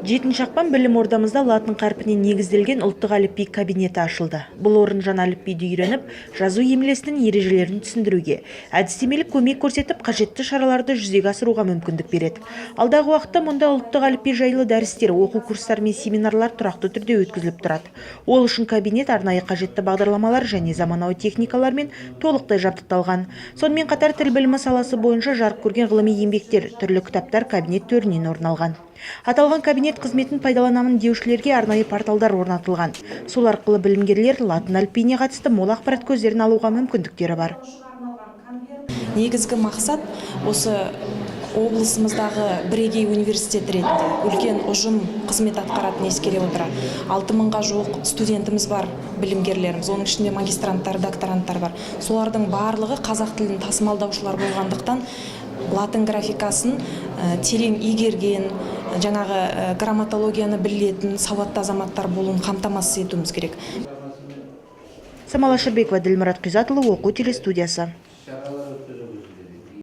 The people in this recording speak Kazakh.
Жетінші ақпан білім ордамызда латын қарпіне негізделген ұлттық әліпби кабинеті ашылды. Бұл орын жаңа әліпбиді үйреніп, жазу емлесінің ережелерін түсіндіруге, әдістемелік көмек көрсетіп, қажетті шараларды жүзеге асыруға мүмкіндік береді. Алдағы уақытта мұнда ұлттық әліпби жайлы дәрістер, оқу курстары мен семинарлар тұрақты түрде өткізіліп тұрады. Ол үшін кабинет арнайы қажетті бағдарламалар және заманауи техникалармен толықтай жабдықталған. Сонымен қатар тіл білімі саласы бойынша жарық көрген ғылыми еңбектер, түрлі кітаптар кабинет төрінен орын алған. Аталған кабинет қызметін пайдаланамын деушілерге арнайы порталдар орнатылған. Сол арқылы білімгерлер латын әліпбиіне қатысты мол ақпарат көздерін алуға мүмкіндіктері бар. Негізгі мақсат осы облысымыздағы бірегей университет ретінде үлкен ұжым қызмет атқаратын ескере отыра 6000-ға жуық студентіміз бар, білімгерлеріміз, оның ішінде магистранттар, докторанттар бар. Солардың барлығы қазақ тілін тасымалдаушылар болғандықтан латын графикасын терең игерген, жаңағы грамматологияны білетін сауатты азаматтар болуын қамтамасыз етуіміз керек. Самал Ашырбекова, Ділмұрат Қизатұлы, оқу телестудиясы.